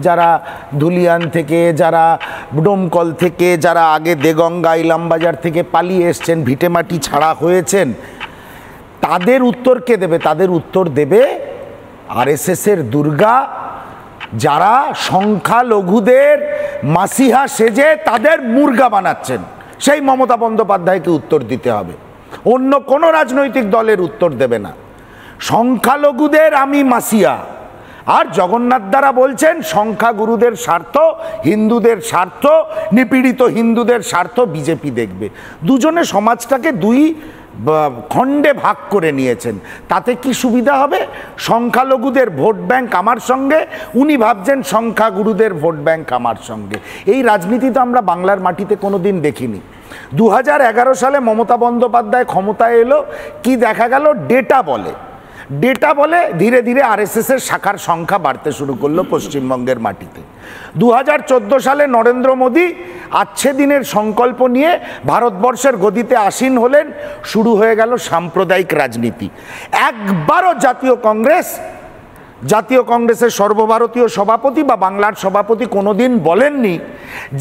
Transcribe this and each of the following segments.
যারা ধুলিয়ান থেকে, যারা ডোমকল থেকে, যারা আগে দেগঙ্গা ইলামবাজার থেকে পালিয়ে এসছেন, ভিটেমাটি ছাড়া হয়েছেন, তাদের উত্তর কে দেবে? তাদের উত্তর দেবে আরএসএসের দুর্গা, যারা সংখ্যালঘুদের মাসিহা সেজে তাদের মুর্গা বানাচ্ছেন। সেই মমতা বন্দ্যোপাধ্যায়কে উত্তর দিতে হবে, অন্য কোনো রাজনৈতিক দলের উত্তর দেবে না। সংখ্যালঘুদের আমি মাসিয়া, আর জগন্নাথ দ্বারা বলছেন সংখ্যাগুরুদের স্বার্থ, হিন্দুদের স্বার্থ, নিপীড়িত হিন্দুদের স্বার্থ বিজেপি দেখবে। দুজনে সমাজটাকে দুই খণ্ডে ভাগ করে নিয়েছেন। তাতে কি সুবিধা হবে? সংখ্যালঘুদের ভোট ব্যাংক আমার সঙ্গে, উনি ভাবছেন সংখ্যাগুরুদের ভোট ব্যাংক আমার সঙ্গে। এই রাজনীতি তো আমরা বাংলার মাটিতে কোনোদিন দেখিনি। 2011 সালে মমতা বন্দ্যোপাধ্যায় ক্ষমতায় এলো, কি দেখা গেল? ডেটা বলে ধীরে ধীরে আরএসএসের শাখার সংখ্যা বাড়তে শুরু করলো পশ্চিমবঙ্গের মাটিতে। 2014 সালে নরেন্দ্র মোদী আচ্ছে দিনের সংকল্প নিয়ে ভারতবর্ষের গদিতে আসীন হলেন, শুরু হয়ে গেল সাম্প্রদায়িক রাজনীতি। একবারও জাতীয় কংগ্রেসের সর্বভারতীয় সভাপতি বা বাংলার সভাপতি কোনোদিন বলেননি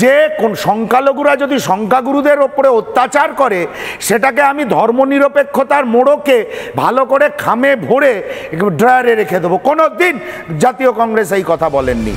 যে কোন সংখ্যালঘুরা যদি সংখ্যাগুরুদের ওপরে অত্যাচার করে সেটাকে আমি ধর্মনিরপেক্ষতার মোড়কে ভালো করে খামে ভরে ড্রয়ারে রেখে দেবো। কোনোদিন জাতীয় কংগ্রেস এই কথা বলেননি।